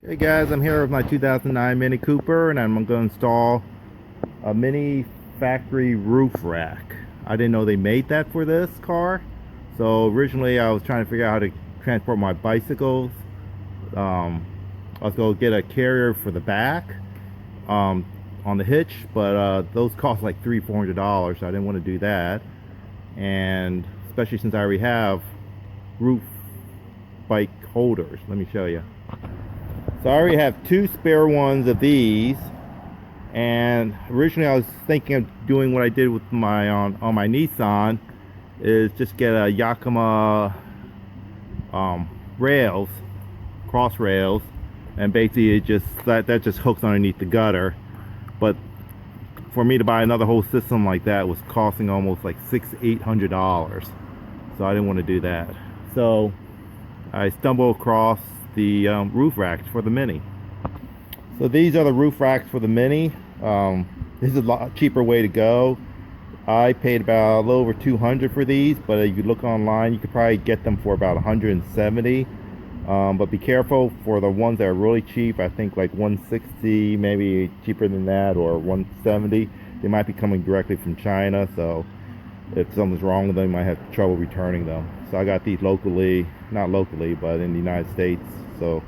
Hey guys, I'm here with my 2009 Mini Cooper and I'm going to install a mini factory roof rack. I didn't know they made that for this car. So originally I was trying to figure out how to transport my bicycles. I was going to get a carrier for the back on the hitch, but those cost like $300-400, so I didn't want to do that. And especially since I already have roof bike holders. Let me show you. So I already have two spare ones of these, and originally I was thinking of doing what I did with my on my Nissan, is just get a Yakima rails, cross rails, and basically it just that just hooks underneath the gutter. But for me to buy another whole system like that was costing almost like $600-800, so I didn't want to do that. So I stumbled across the roof racks for the Mini. So these are the roof racks for the Mini. This is a lot cheaper way to go. I paid about a little over $200 for these, but if you look online you could probably get them for about $170. But be careful for the ones that are really cheap. I think like $160, maybe cheaper than that, or $170. They might be coming directly from China, so if something's wrong with them, you might have trouble returning them. So I got these locally, not locally, but in the United States. So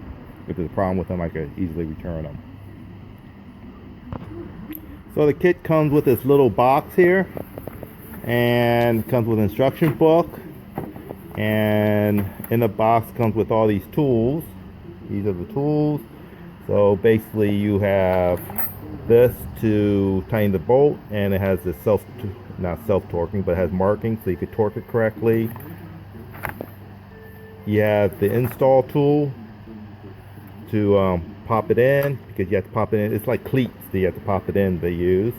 if there's a problem with them, I could easily return them. So the kit comes with this little box here, and comes with an instruction book, and in the box comes with all these tools. These are the tools. So basically you have this to tighten the bolt, and it has this not self-torquing, but it has markings so you could torque it correctly. You have the install tool to pop it in, because you have to pop it in. It's like cleats that you have to pop it in, they use.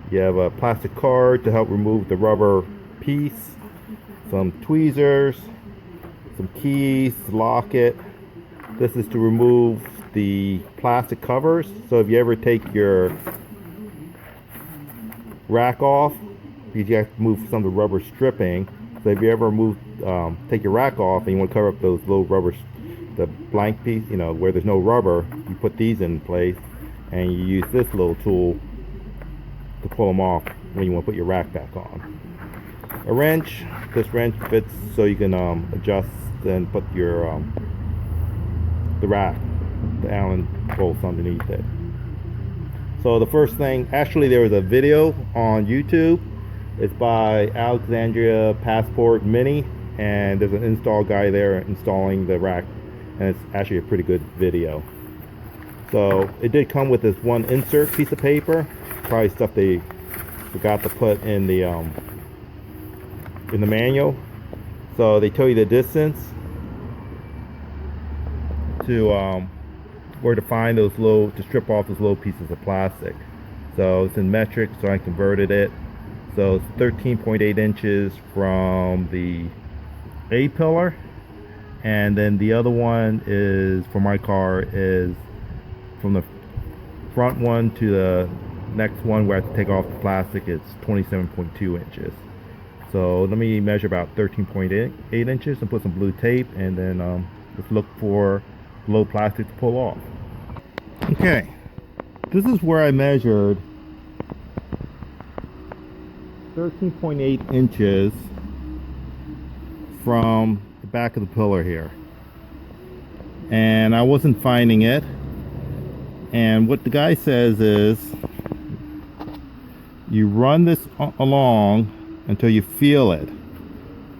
You have a plastic card to help remove the rubber piece, some tweezers, some keys to lock it. This is to remove the plastic covers. So if you ever take your rack off, you have to move some of the rubber stripping. So if you ever take your rack off and you want to cover up those little rubber, the blank piece, where there's no rubber, you put these in place, and you use this little tool to pull them off when you want to put your rack back on. A wrench. This wrench fits so you can adjust and put your the rack, the Allen bolts underneath it. So the first thing, actually there was a video on YouTube. It's by Alexandria Passport Mini, and there's an install guy there installing the rack, and it's actually a pretty good video. So it did come with this one insert piece of paper, probably stuff they forgot to put in the manual. So they tell you the distance to where to find those to strip off those little pieces of plastic. So it's in metric, so I converted it. So it's 13.8 inches from the A pillar, and then the other one is, for my car, is from the front one to the next one where I have to take off the plastic. It's 27.2 inches. So let me measure about 13.8 inches and put some blue tape, and then just look for low plastic to pull off. Okay, this is where I measured 13.8 inches from the back of the pillar here, and I wasn't finding it. And what the guy says is you run this along until you feel it,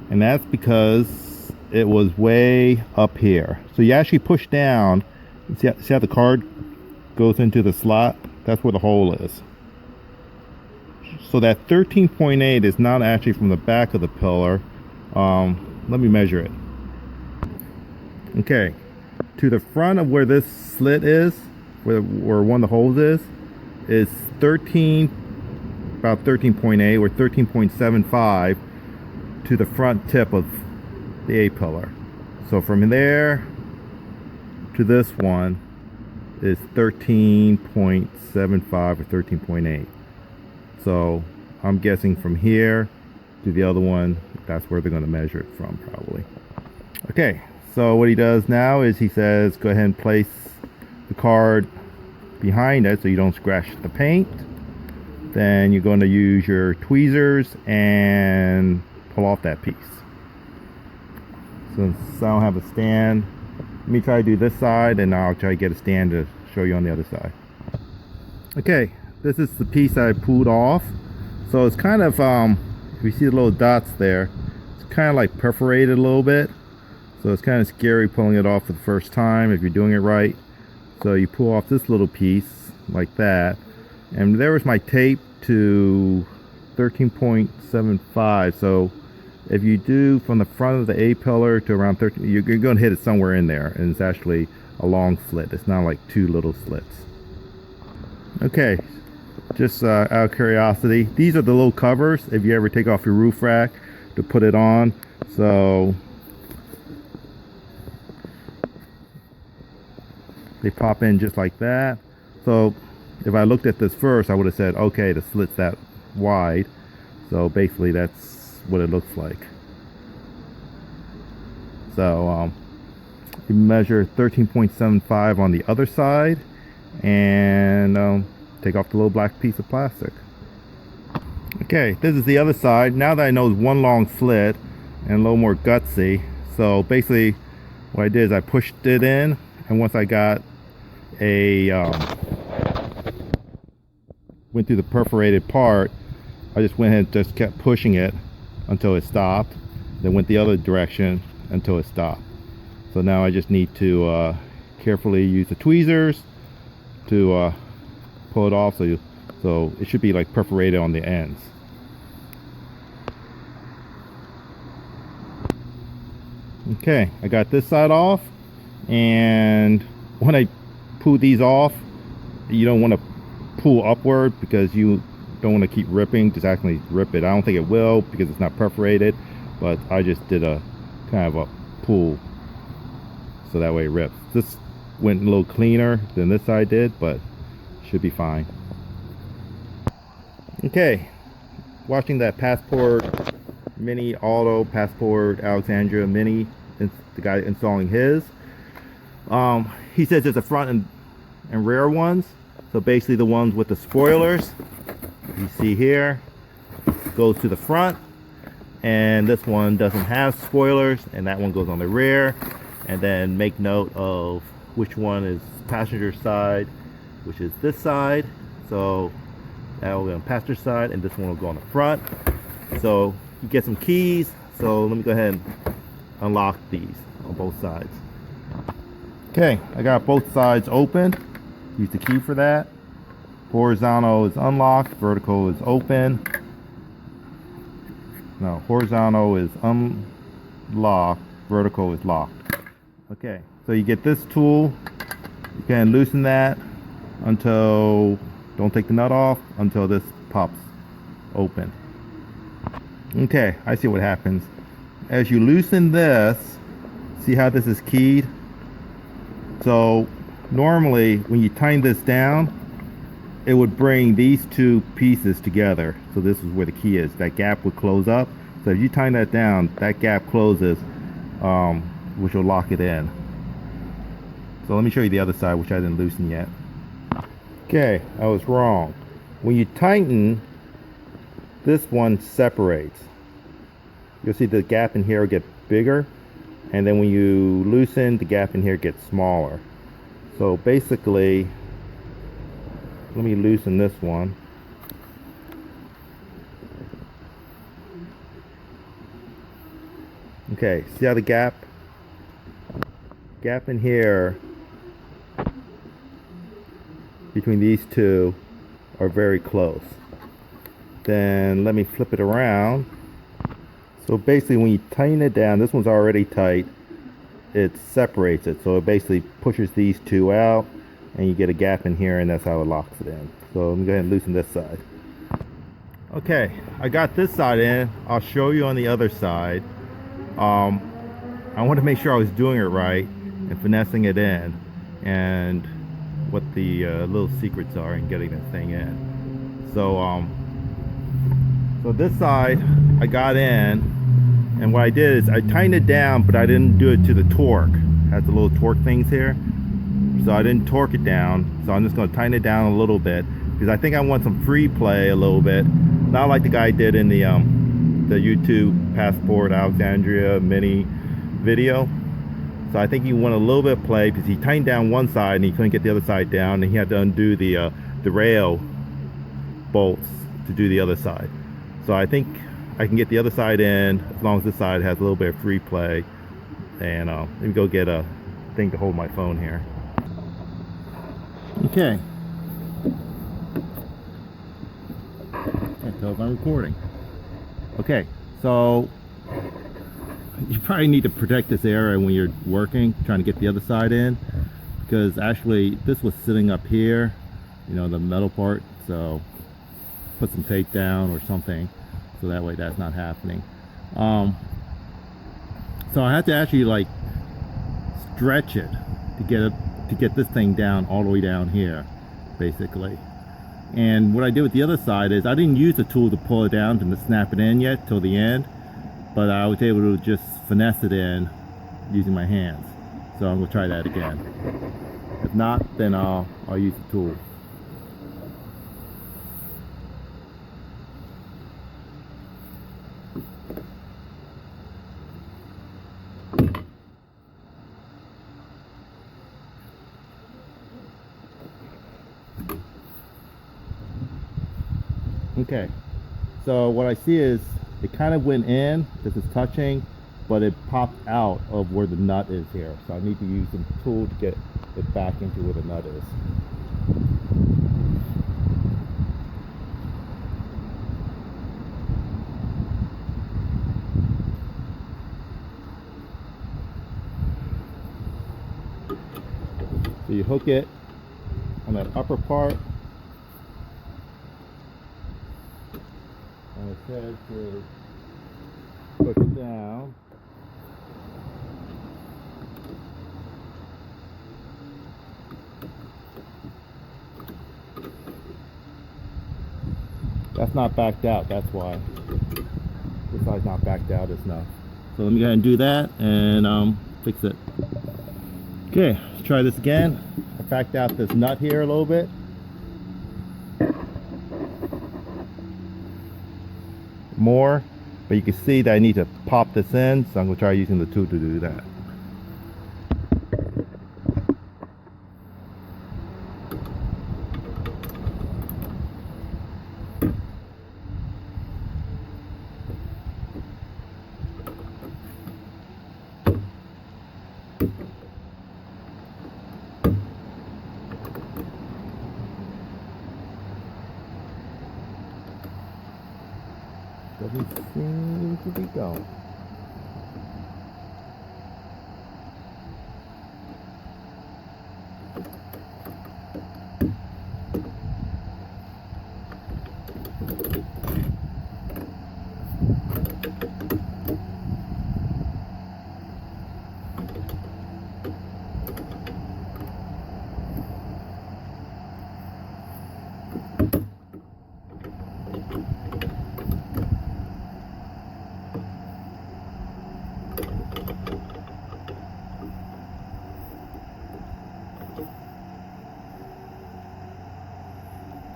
and that's because it was way up here. So you actually push down, see how the card goes into the slot? That's where the hole is. So that 13.8 is not actually from the back of the pillar. Let me measure it. Okay, to the front of where this slit is, where one of the holes is about 13.8 or 13.75 to the front tip of the A pillar. So from there to this one is 13.75 or 13.8. So I'm guessing from here to the other one, that's where they're going to measure it from, probably. Okay, so what he does now is he says go ahead and place the card behind it so you don't scratch the paint. Then you're going to use your tweezers and pull off that piece. Since I don't have a stand, let me try to do this side and I'll try to get a stand to show you on the other side. Okay, this is the piece I pulled off. So it's kind of, if you see the little dots there, it's kind of like perforated a little bit. So it's kind of scary pulling it off for the first time if you're doing it right. So you pull off this little piece like that. And there was my tape to 13.75. So if you do from the front of the A pillar to around 13, you're going to hit it somewhere in there. And it's actually a long slit. It's not like two little slits. Okay, just out of curiosity, these are the little covers if you ever take off your roof rack to put it on. So they pop in just like that. So if I looked at this first, I would have said, okay, the slit's that wide. So basically that's what it looks like. So you measure 13.75 on the other side and take off the little black piece of plastic. Okay, this is the other side. Now that I know it's one long slit and a little more gutsy, so basically what I did is I pushed it in, and once I got went through the perforated part, I just went ahead and just kept pushing it until it stopped, then went the other direction until it stopped. So now I just need to carefully use the tweezers to pull it off, so it should be like perforated on the ends. Okay, I got this side off, and when I pull these off, you don't want to pull upward because you don't want to keep ripping. Just actually rip it. I don't think it will because it's not perforated, but I just did a kind of a pull so that way it rips. This went a little cleaner than this side did, but should be fine. Okay, watching that Passport Mini Auto, Passport Alexandria Mini, the guy installing his, he says there's a front and rear ones. So basically the ones with the spoilers you see here goes to the front, and this one doesn't have spoilers, and that one goes on the rear. And then make note of which one is passenger side, which is this side. So that will go on passenger side, and this one will go on the front. So you get some keys. So let me go ahead and unlock these on both sides. Okay, I got both sides open. Use the key for that. Horizontal is unlocked, vertical is open. No, horizontal is unlocked, vertical is locked. Okay, so you get this tool. You can loosen that until, don't take the nut off until this pops open. Okay, I see what happens. As you loosen this, see how this is keyed? So normally when you tighten this down, it would bring these two pieces together. So this is where the key is. That gap would close up. So if you tighten that down, that gap closes, which will lock it in. So let me show you the other side, which I didn't loosen yet. Okay, I was wrong. When you tighten, this one separates. You'll see the gap in here will get bigger, and then when you loosen, the gap in here gets smaller. So basically, let me loosen this one. Okay, see how the gap in here between these two are very close. Then let me flip it around. So basically when you tighten it down, this one's already tight, it separates it. So it basically pushes these two out, and you get a gap in here, and that's how it locks it in. So let me go ahead and loosen this side. Okay, I got this side in. I'll show you on the other side. I want to make sure I was doing it right and finessing it in, and what the little secrets are in getting this thing in. So so this side I got in, and what I did is I tightened it down, but I didn't do it to the torque. It has the little torque things here. so I didn't torque it down. So I'm just going to tighten it down a little bit because I think I want some free play a little bit, not like the guy did in the YouTube Passport Alexandria mini video. So I think he went a little bit of play because he tightened down one side and he couldn't get the other side down, and he had to undo the rail bolts to do the other side. So I think I can get the other side in as long as this side has a little bit of free play. And let me go get a thing to hold my phone here. Okay. Can't tell if I'm recording. Okay, so you probably need to protect this area when you're working, trying to get the other side in, because actually this was sitting up here, you know, the metal part. So put some tape down or something so that way that's not happening. So I had to actually like stretch it to get this thing down all the way down here, basically. And what I did with the other side is I didn't use the tool to pull it down to snap it in yet till the end, but I was able to just finesse it in using my hands. So I'm gonna try that again. If not, then I'll use the tool. Okay, so what I see is it kind of went in, this is touching, but it popped out of where the nut is here. So I need to use some tool to get it back into where the nut is. So you hook it on that upper part. And it says to push it down. That's not backed out, that's why. This side's not backed out enough. So let me go ahead and do that and fix it. Okay, let's try this again. I backed out this nut here a little bit. More, but you can see that I need to pop this in, so I'm going to try using the tool to do that. Doesn't seem to be going.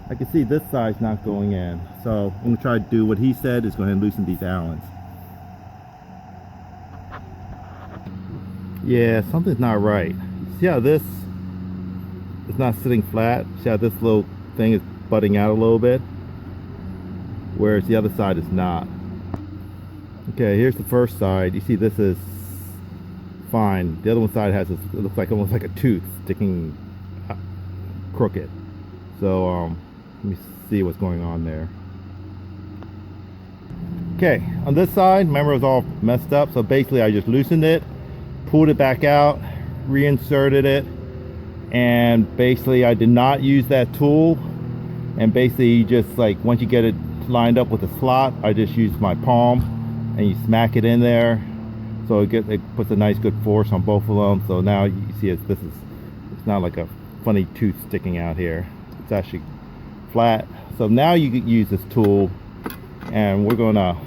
I can see this side's not going in, so I'm going to try to do what he said, is go ahead and loosen these Allens. Yeah, something's not right. See how this is not sitting flat? See how this little thing is butting out a little bit? Whereas the other side is not. Okay, here's the first side. You see this is fine. The other one side has this, it looks like almost like a tooth sticking crooked. So let me see what's going on there. Okay, on this side, remember it was all messed up, so basically I just loosened it, pulled it back out, reinserted it, and basically I did not use that tool. And basically just like once you get it lined up with the slot, I just use my palm and you smack it in there, so it puts a nice good force on both of them. So now you see it's not like a funny tooth sticking out here. It's actually flat. So now you can use this tool, and we're gonna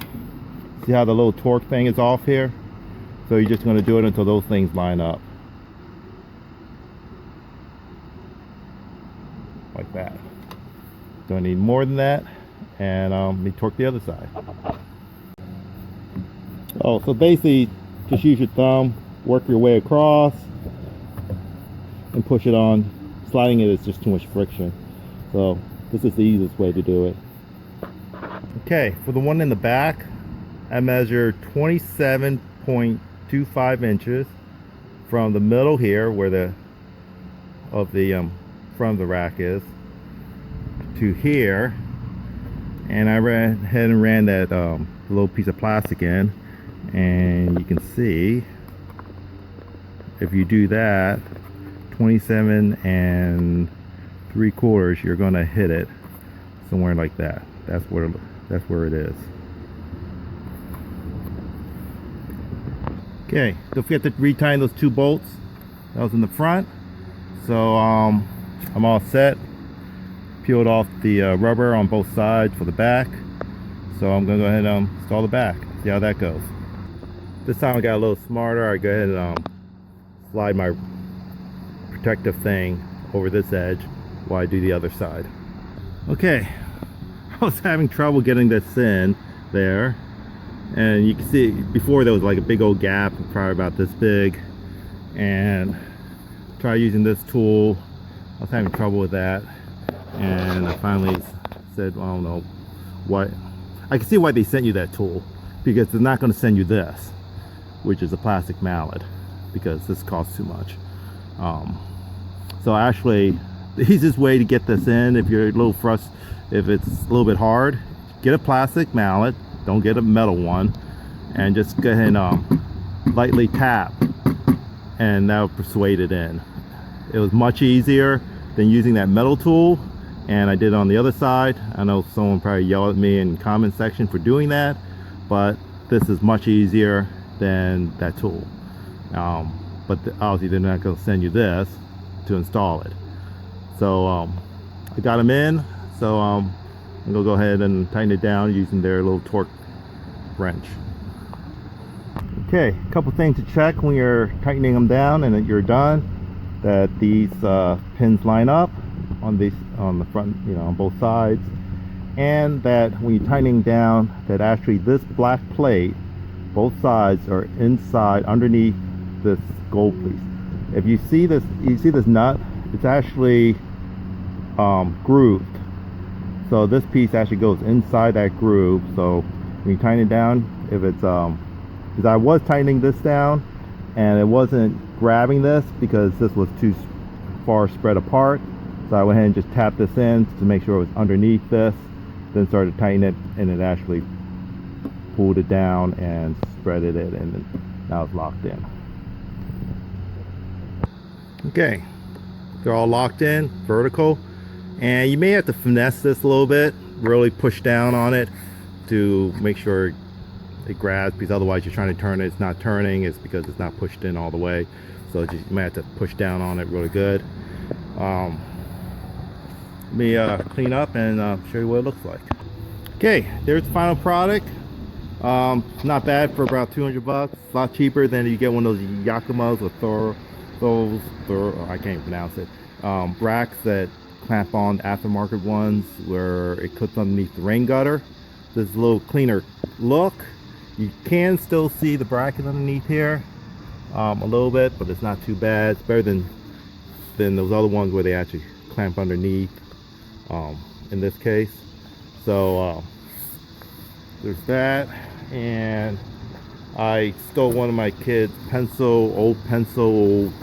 see how the little torque thing is off here. So you're just gonna do it until those things line up. like that. Don't need more than that. And let me torque the other side. Oh, so basically just use your thumb, work your way across and push it on. Sliding it is just too much friction, so this is the easiest way to do it. Okay, for the one in the back, I measured 27.25 inches from the middle here, where the front of the rack is, to here, and I ran ahead and ran that little piece of plastic in, and you can see if you do that 27 3/4, you're gonna hit it somewhere like that. That's where it is. Okay, don't forget to retie those 2 bolts that was in the front. So I'm all set. Peeled off the rubber on both sides for the back, so I'm gonna go ahead and install the back, see how that goes. This time I got a little smarter. I go ahead and slide my protective thing over this edge while I do the other side. Okay, I was having trouble getting this in there, and you can see before there was like a big old gap, probably about this big, and try using this tool. I was having trouble with that, and I finally said, well, I don't know what, I can see why they sent you that tool, because they're not going to send you this, which is a plastic mallet, because this costs too much. So actually the easiest way to get this in, if you're a little if it's a little bit hard, get a plastic mallet, don't get a metal one, and just go ahead and lightly tap, and that'll persuade it in. It was much easier than using that metal tool, and I did it on the other side. I know someone probably yelled at me in the comment section for doing that, but this is much easier than that tool. But obviously they're not going to send you this to install it. So I got them in, so I'm gonna go ahead and tighten it down using their little torque wrench. Okay, a couple things to check when you're tightening them down and that you're done, that these pins line up on the front, you know, on both sides, and that when you're tightening down, that actually this black plate, both sides are inside underneath this gold piece. If you see this, nut, it's actually grooved, so this piece actually goes inside that groove. So when you tighten it down, if it's because I was tightening this down and it wasn't grabbing this because this was too far spread apart, so I went ahead and just tapped this in to make sure it was underneath this, then started tightening it, and it actually pulled it down and spreaded it, and now it's locked in. Okay, they're all locked in vertical, and you may have to finesse this a little bit, really push down on it to make sure it grabs, because otherwise you're trying to turn it, it's not turning, it's because it's not pushed in all the way. So you may have to push down on it really good. Let me clean up and show you what it looks like. Okay, there's the final product. Not bad for about 200 bucks. A lot cheaper than you get one of those Yakimas or those I can't pronounce it, racks that clamp on the aftermarket ones where it clips underneath the rain gutter. This is a little cleaner look. You can still see the bracket underneath here a little bit, but it's not too bad. It's better than those other ones where they actually clamp underneath in this case. So there's that, and I stole one of my kids' old pencil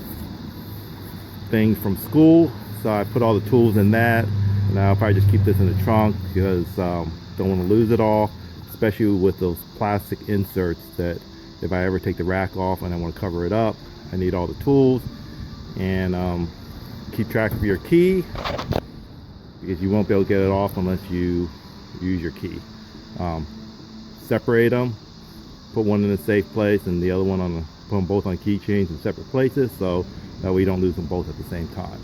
things from school, so I put all the tools in that. Now I'll probably just keep this in the trunk because don't want to lose it all, especially with those plastic inserts that if I ever take the rack off and I want to cover it up, I need all the tools. And keep track of your key, because you won't be able to get it off unless you use your key. Separate them, put one in a safe place and the other one put them both on keychains in separate places, so that way you don't lose them both at the same time.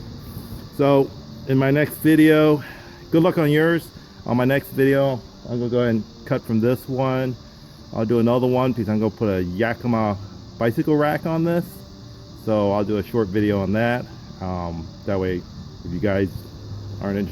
So in my next video, good luck on yours. On my next video, I'm gonna go ahead and cut from this one. I'll do another one because I'm gonna put a Yakima bicycle rack on this, so I'll do a short video on that. That way if you guys aren't interested.